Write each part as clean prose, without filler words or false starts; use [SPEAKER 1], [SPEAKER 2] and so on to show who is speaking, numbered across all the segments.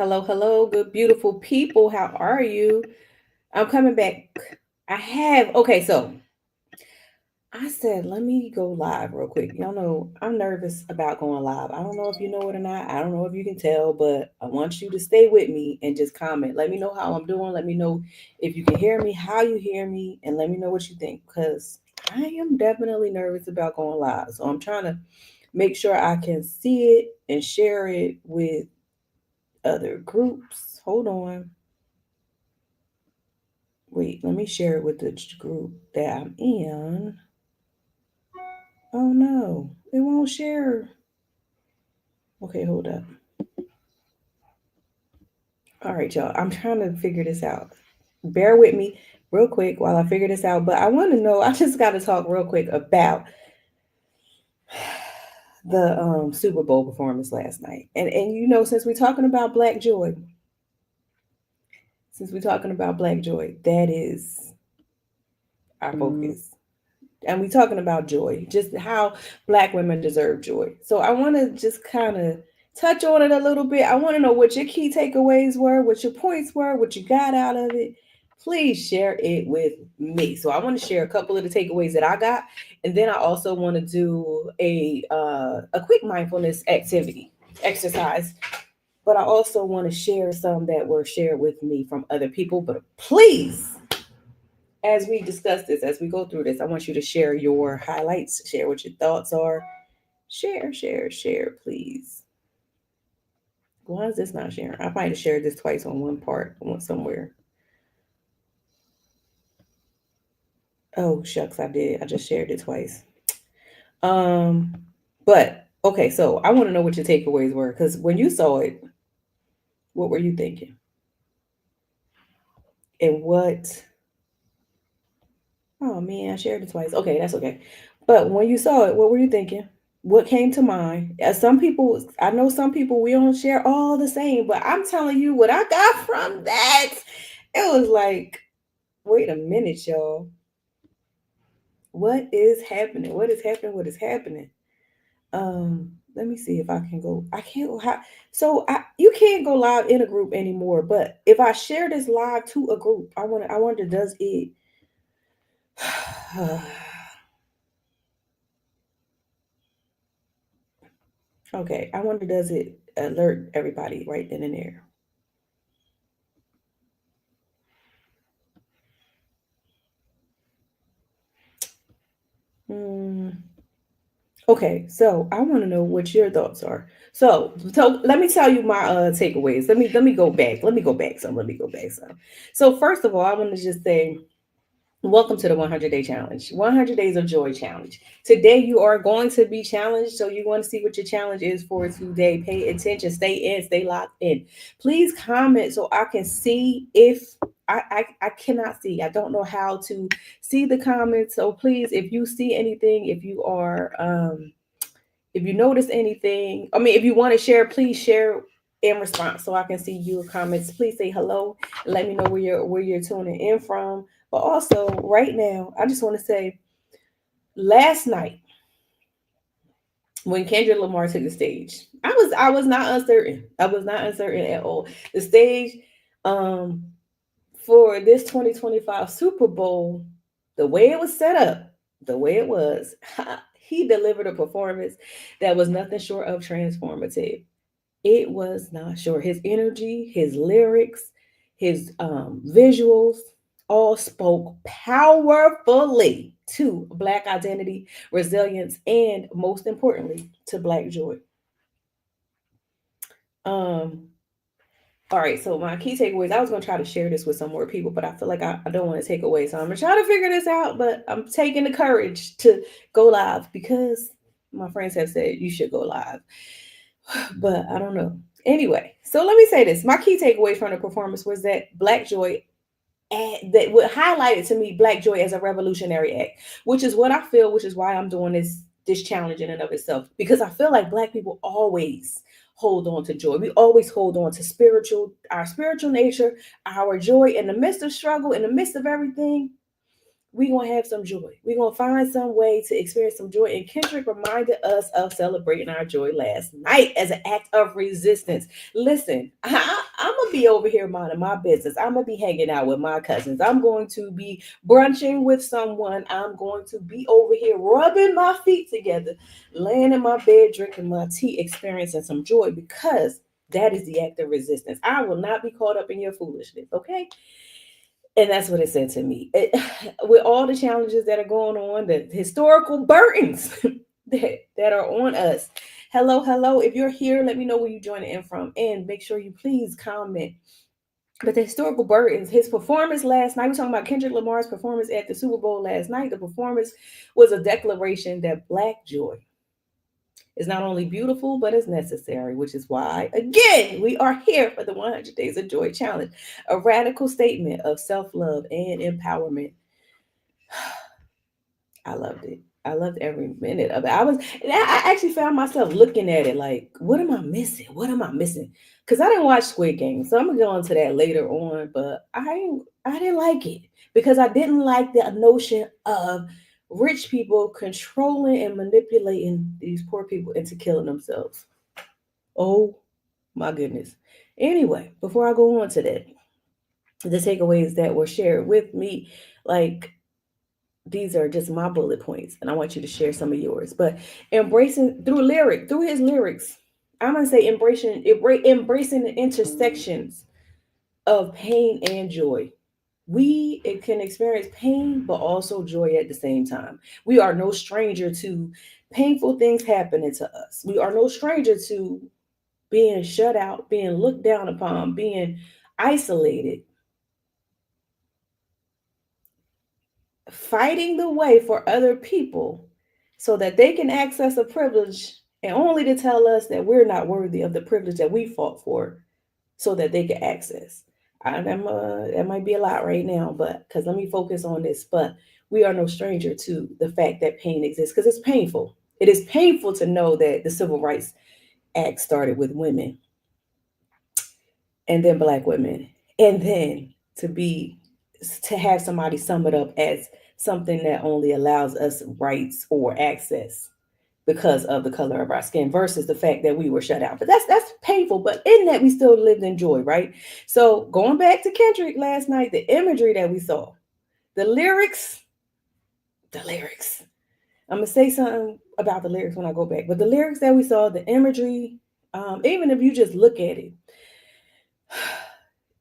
[SPEAKER 1] Hello, hello, good, beautiful people. How are you? I'm coming back. Okay, so I said, let me go live real quick. Y'all know I'm nervous about going live. I don't know if you know it or not. I don't know if you can tell, but I want you to stay with me and just comment. Let me know how I'm doing. Let me know if you can hear me, how you hear me, and let me know what you think because I am definitely nervous about going live. So I'm trying to make sure I can see it and share it with other groups. Hold on. Wait, let me share it with the group that I'm in. Oh no, it won't share. Okay, hold up. All right, y'all. I'm trying to figure this out. Bear with me real quick while I figure this out. But I want to know, I just got to talk real quick about the Super Bowl performance last night. And since we're talking about Black Joy, that is our focus. And we're talking about joy, just how Black women deserve joy. So I want to just kind of touch on it a little bit. I want to know what your key takeaways were, what your points were, what you got out of it. Please share it with me. So I want to share a couple of the takeaways that I got, and then I also want to do a quick mindfulness activity exercise. But I also want to share some that were shared with me from other people. But please, as we discuss this, as we go through this, I want you to share your highlights, share what your thoughts are. Share, please. Why is this not sharing? I might have shared this twice on one part, somewhere. Oh, shucks, I did. I just shared it twice. Um, but okay, so I want to know what your takeaways were because when you saw it, what were you thinking? And what? Oh man, I shared it twice. Okay, that's okay. But when you saw it, what were you thinking? What came to mind? Some people, I know some people we don't share all the same, but I'm telling you what I got from that. It was like, wait a minute, y'all. What is happening? What is happening? What is happening? Let me see if I can go. I can't. You can't go live in a group anymore. But if I share this live to a group, I wonder, does it? Okay, I wonder, does it alert everybody right then and there? Hmm. Okay, so I want to know what your thoughts are. So let me tell you my takeaways. Let me go back. Let me go back some. So first of all, I want to just say welcome to the 100-day challenge. 100 days of joy challenge. Today you are going to be challenged. So you want to see what your challenge is for today. Pay attention, stay in, stay locked in. Please comment so I can see if I cannot see. I don't know how to see the comments. So please, if you see anything, if you notice anything, I mean, if you want to share, please share in response so I can see your comments. Please say hello and let me know where you're tuning in from. But also, right now, I just want to say, last night when Kendrick Lamar took the stage, I was not uncertain. I was not uncertain at all. The stage, um, for this 2025 Super Bowl, the way it was set up, the way it was, he delivered a performance that was nothing short of transformative. It was not short. His energy, his lyrics, his visuals all spoke powerfully to Black identity, resilience, and most importantly, to Black joy. Um, all right, so my key takeaways, I was going to try to share this with some more people, but I feel like I don't want to take away. So I'm going to try to figure this out, but I'm taking the courage to go live because my friends have said you should go live. But I don't know. Anyway, so let me say this. My key takeaway from the performance was that Black joy, that what highlighted to me Black joy as a revolutionary act, which is what I feel, which is why I'm doing this challenge in and of itself, because I feel like Black people always hold on to joy. We always hold on to our spiritual nature, our joy in the midst of struggle, in the midst of everything. we're going to have some joy. We're going to find some way to experience some joy. And Kendrick reminded us of celebrating our joy last night as an act of resistance. Listen, I'm going to be over here minding my business. I'm going to be hanging out with my cousins. I'm going to be brunching with someone. I'm going to be over here rubbing my feet together, laying in my bed, drinking my tea, experiencing some joy because that is the act of resistance. I will not be caught up in your foolishness, okay? And that's what it said to me. With all the challenges that are going on, the historical burdens that are on us. Hello, hello. If you're here, let me know where you're joining in from. And make sure you please comment. But the historical burdens, his performance last night, we're talking about Kendrick Lamar's performance at the Super Bowl last night. The performance was a declaration that Black joy is not only beautiful, but it's necessary, which is why, again, we are here for the 100 Days of Joy Challenge, a radical statement of self love and empowerment. I loved it. I loved every minute of it. I actually found myself looking at it like, what am I missing? What am I missing? Because I didn't watch Squid Game, so I'm gonna go into that later on. But I didn't like it because I didn't like the notion of rich people controlling and manipulating these poor people into killing themselves. Oh my goodness. Anyway, before I go on to that, the takeaways that were shared with me, like these are just my bullet points, and I want you to share some of yours. But embracing through his lyrics, I'm gonna say embracing the intersections of pain and joy. We it can experience pain, but also joy at the same time. We are no stranger to painful things happening to us. We are no stranger to being shut out, being looked down upon, being isolated, fighting the way for other people so that they can access a privilege and only to tell us that we're not worthy of the privilege that we fought for so that they can access. That might be a lot right now, but because let me focus on this. But we are no stranger to the fact that pain exists because it's painful. It is painful to know that the Civil Rights Act started with women and then Black women, and then to be to have somebody sum it up as something that only allows us rights or access because of the color of our skin versus the fact that we were shut out. But that's painful. But in that we still lived in joy, right? So going back to Kendrick last night, the imagery that we saw, the lyrics, the lyrics. I'm gonna say something about the lyrics when I go back. But the lyrics that we saw, the imagery, even if you just look at it,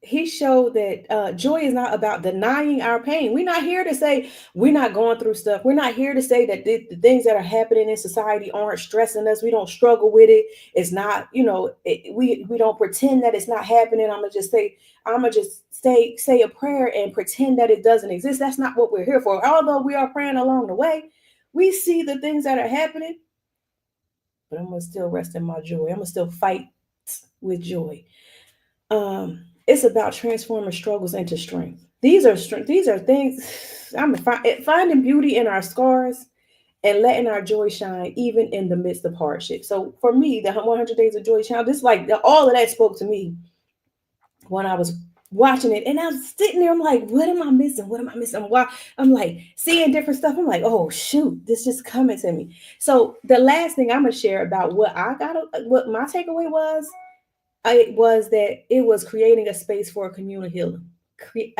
[SPEAKER 1] he showed that joy is not about denying our pain. We're not here to say we're not going through stuff. We're not here to say that the things that are happening in society aren't stressing us. We don't struggle with it. It's not, we don't pretend that it's not happening. I'm gonna just say a prayer and pretend that it doesn't exist. That's not what we're here for. Although we are praying along the way, we see the things that are happening, but I'm gonna still rest in my joy. I'm gonna still fight with joy. It's about transforming struggles into strength. These are things. Finding beauty in our scars and letting our joy shine even in the midst of hardship. So for me, the 100 Days of Joy challenge, this like all of that spoke to me when I was watching it, and I was sitting there. I'm like, what am I missing? What am I missing? Why? I'm like seeing different stuff. I'm like, oh shoot, this just coming to me. So the last thing I'm gonna share about what my takeaway was, it was that it was creating a space for a communal healing. Create.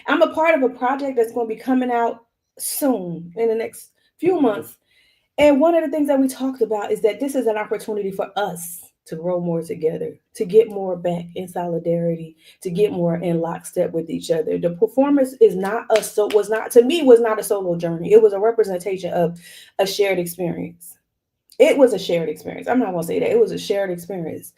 [SPEAKER 1] I'm a part of a project that's going to be coming out soon in the next few months. And one of the things that we talked about is that this is an opportunity for us to grow more together, to get more back in solidarity, to get more in lockstep with each other. The performance was not a solo journey. It was a representation of a shared experience. It was a shared experience. I'm not going to say that. It was a shared experience.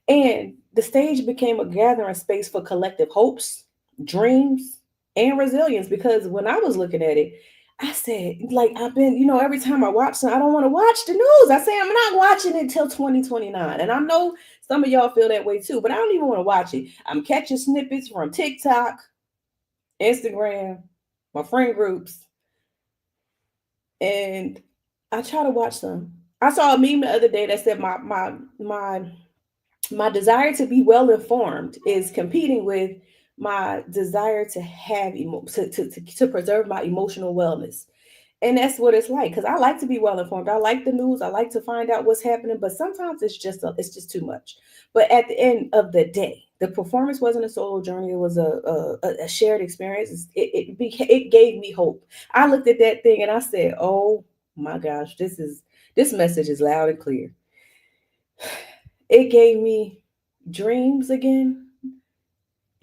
[SPEAKER 1] And the stage became a gathering space for collective hopes, dreams, and resilience. Because when I was looking at it, I said, like, I've been, every time I watch something, I don't want to watch the news. I say, I'm not watching it until 2029. And I know some of y'all feel that way too, but I don't even want to watch it. I'm catching snippets from TikTok, Instagram, my friend groups, and I try to watch them. I saw a meme the other day that said my desire to be well informed is competing with my desire to have to preserve my emotional wellness. And that's what it's like, because I like to be well informed. I like the news. I like to find out what's happening, but sometimes it's just too much. But at the end of the day, the performance wasn't a solo journey. It was a shared experience. It gave me hope. I looked at that thing and I said, "Oh my gosh, this message is loud and clear." It gave me dreams again,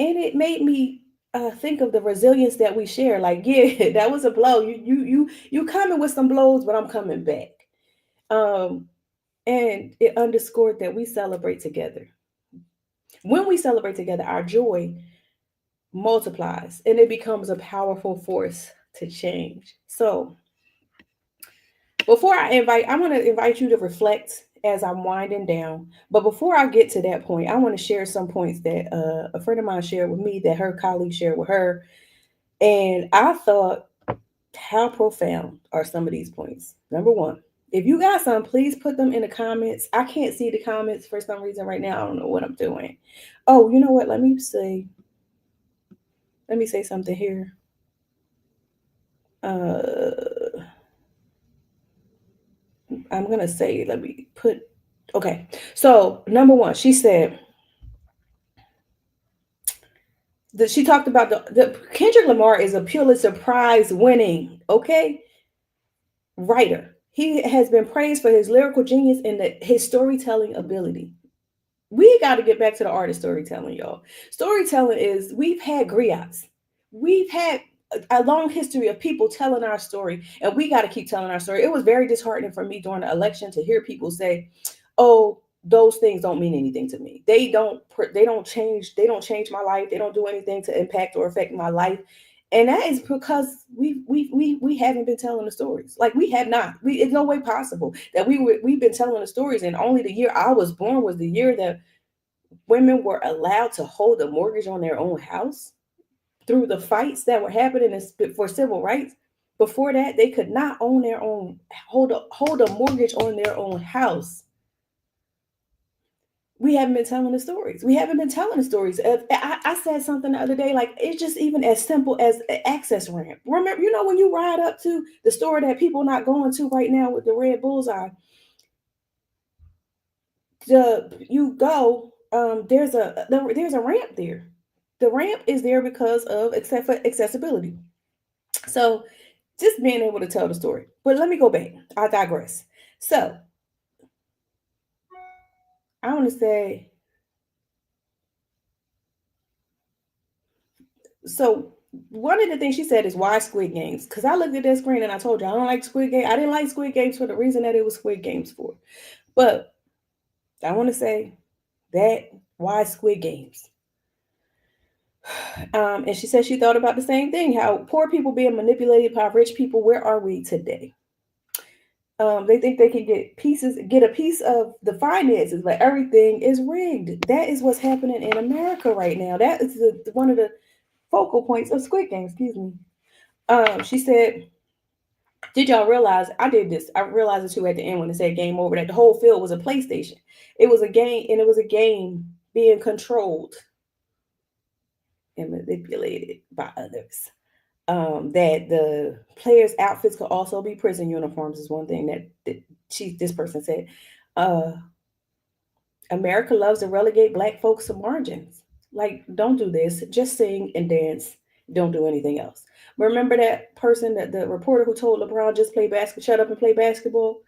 [SPEAKER 1] and it made me think of the resilience that we share. Like, yeah, that was a blow. You coming with some blows, but I'm coming back. Um, and it underscored that we celebrate together. When we celebrate together, our joy multiplies, and it becomes a powerful force to change. So, I want to invite you to reflect as I'm winding down. But before I get to that point, I want to share some points that a friend of mine shared with me, that her colleague shared with her. And I thought, how profound are some of these points? Number one, if you got some, please put them in the comments. I can't see the comments for some reason right now. I don't know what I'm doing. Oh, you know what? Let me say something here. Uh, I'm gonna say, let me put. Okay, so number one, she said that she talked about the Kendrick Lamar is a Pulitzer Prize winning, okay, writer. He has been praised for his lyrical genius and his storytelling ability. We got to get back to the art of storytelling, y'all. Storytelling is, we've had griots. We've had a long history of people telling our story, and we got to keep telling our story. It was very disheartening for me during the election to hear people say, "Oh, those things don't mean anything to me. They don't change my life. They don't do anything to impact or affect my life." And that is because we haven't been telling the stories. Like, we have not. It's no way possible that we've been telling the stories. And only the year I was born was the year that women were allowed to hold a mortgage on their own house through the fights that were happening for civil rights. Before that, they could not own their own, hold a mortgage on their own house. We haven't been telling the stories. We haven't been telling the stories. I said something the other day, like, it's just even as simple as an access ramp. Remember, when you ride up to the store that people not going to right now with the red bullseye, you go, there's a ramp there. The ramp is there because of, except for accessibility. So just being able to tell the story. But let me go back. I digress. So I want to say, so one of the things she said is, why Squid Games? Because I looked at that screen and I told you I don't like Squid Game. I didn't like Squid Games for the reason that it was Squid Games for. But I want to say that, why Squid Games? And she said she thought about the same thing. How poor people being manipulated by rich people. Where are we today? They think they can get a piece of the finances, but everything is rigged. That is what's happening in America right now. That is one of the focal points of Squid Game. Excuse me. She said, "Did y'all realize I did this? I realized it too at the end when it said game over. That the whole field was a PlayStation. It was a game, and it was a game being controlled and manipulated by others." That the players' outfits could also be prison uniforms is one thing that this person said. Uh, America loves to relegate black folks to margins. Like, don't do this. Just sing and dance. Don't do anything else. Remember that person, that the reporter who told LeBron, just play basketball, shut up and play basketball.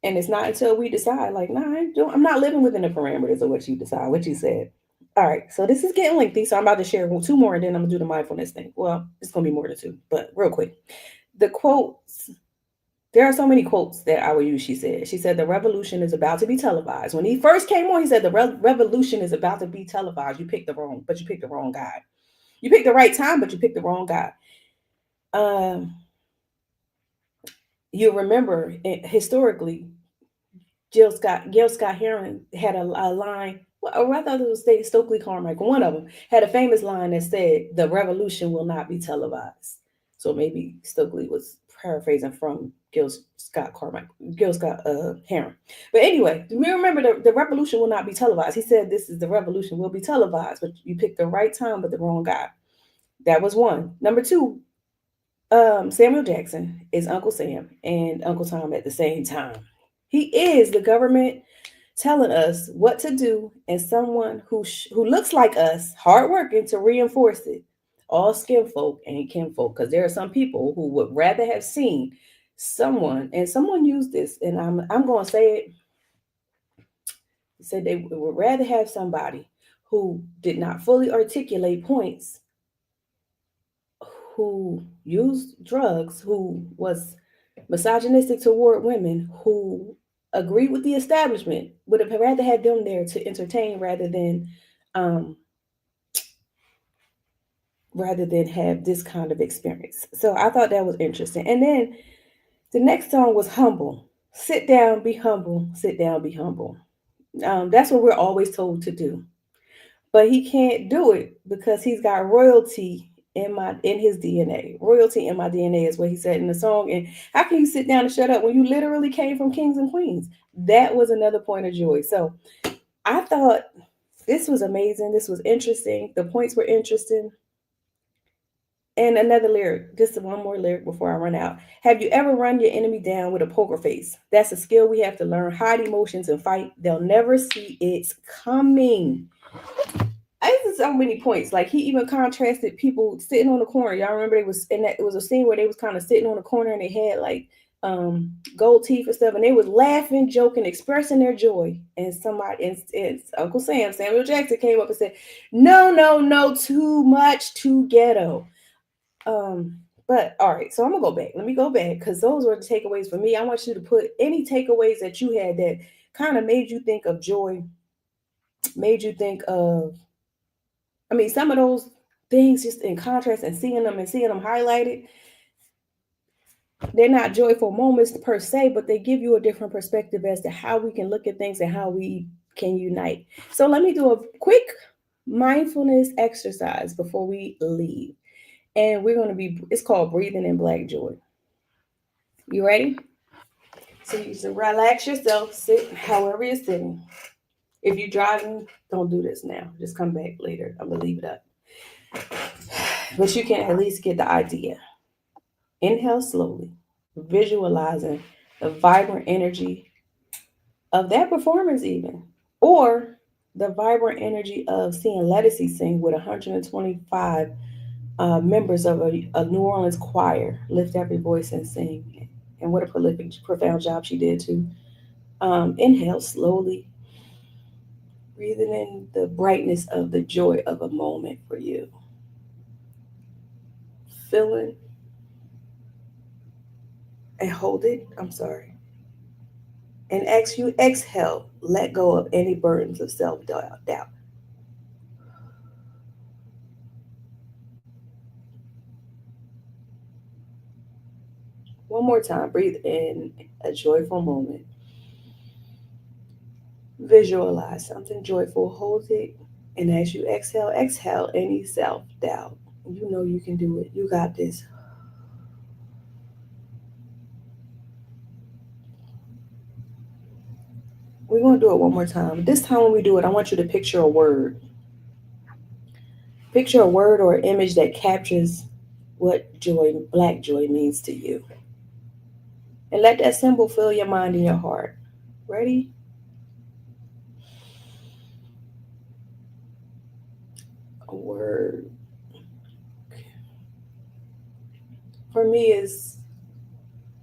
[SPEAKER 1] And it's not until we decide, like, nah, I'm not living within the parameters of what you decide, what you said. All right, so this is getting lengthy, so I'm about to share two more, and then I'm gonna do the mindfulness thing. Well, it's gonna be more than two, but real quick, the quotes. There are so many quotes that I will use. She said, the revolution is about to be televised. When he first came on, he said, the revolution is about to be televised. You picked the wrong guy. You picked the right time, but you picked the wrong guy. Um, you remember, historically, Gail Scott Heron had a line. Well, I thought it was Stokely Carmichael. One of them had a famous line that said, "The revolution will not be televised." So maybe Stokely was paraphrasing from Gil Scott Heron. But anyway, we remember the revolution will not be televised. He said this is the revolution will be televised, but you picked the right time but the wrong guy. That was one. Number two, Samuel Jackson is Uncle Sam and Uncle Tom at the same time. He is the government telling us what to do, and someone who looks like us, hardworking to reinforce it. All skin folk and kinfolk, because there are some people who would rather have seen someone, and someone used this, and I'm going to say it. Said they would rather have somebody who did not fully articulate points, who used drugs, who was misogynistic toward women, who agreed with the establishment, would have rather had them there to entertain um, rather than have this kind of experience. So I thought that was interesting. And then the next song was Humble. Sit down, be humble. Sit down, be humble. That's what we're always told to do. But he can't do it because he's got royalty in his DNA. Royalty in my DNA is what he said in the song. And how can you sit down and shut up when you literally came from kings and queens? That was another point of joy. So I thought this was amazing. This was interesting. The points were interesting. And another lyric, just one more lyric before I run out. Have you ever run your enemy down with a poker face? That's a skill we have to learn. Hide emotions and fight. They'll never see it's coming. I just so many points. Like he even contrasted people sitting on the corner. Y'all remember they was in that it was a scene where they was kind of sitting on the corner and they had like gold teeth and stuff, and they was laughing, joking, expressing their joy. And somebody and Uncle Samuel Jackson came up and said, "No, no, no, too much, too ghetto." Um, but all right, so I'm gonna go back. Let me go back because those were the takeaways for me. I want you to put any takeaways that you had that kind of made you think of joy, made you think of some of those things just in contrast and seeing them highlighted, they're not joyful moments per se, but they give you a different perspective as to how we can look at things and how we can unite. So let me do a quick mindfulness exercise before we leave. And it's called Breathing in Black Joy. You ready? So you just relax yourself, sit however you're sitting. If you're driving, don't do this now. Just come back later. I'm going to leave it up. But you can at least get the idea. Inhale slowly, visualizing the vibrant energy of that performance, even, or the vibrant energy of seeing Lettucey sing with 125 members of a New Orleans choir lift every voice and sing. And what a prolific, profound job she did too. Inhale slowly, breathing in the brightness of the joy of a moment for you. Feeling and hold it. I'm sorry. And exhale, let go of any burdens of self doubt. One more time, breathe in a joyful moment. Visualize something joyful, hold it, and as you exhale any self doubt. You know you can do it. You got this. We're going to do it one more time. This time, when we do it, I want you to picture a word. Picture a word or an image that captures what joy, black joy, means to you. And let that symbol fill your mind and your heart. Ready? A word. For me is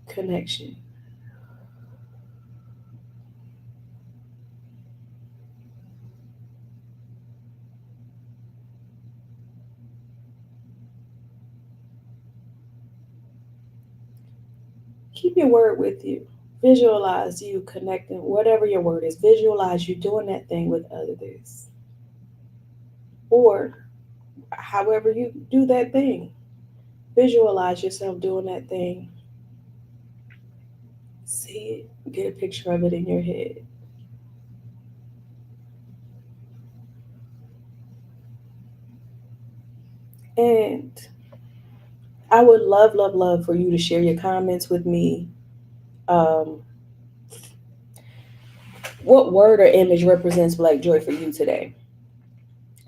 [SPEAKER 1] connection. Keep your word with you. Visualize you connecting, whatever your word is. Visualize you doing that thing with others. Or however you do that thing. Visualize yourself doing that thing. See it, get a picture of it in your head. And I would love, love, love for you to share your comments with me. Um, what word or image represents Black joy for you today?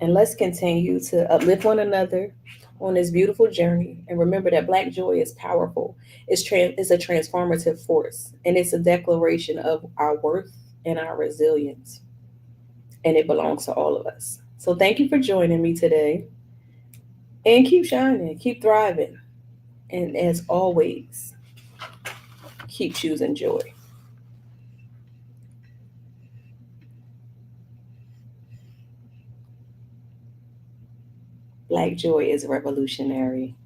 [SPEAKER 1] And let's continue to uplift one another on this beautiful journey. And remember that Black joy is powerful. It's a transformative force, and it's a declaration of our worth and our resilience. And it belongs to all of us. So thank you for joining me today. And keep shining, keep thriving. And as always, keep choosing joy. Black joy is revolutionary.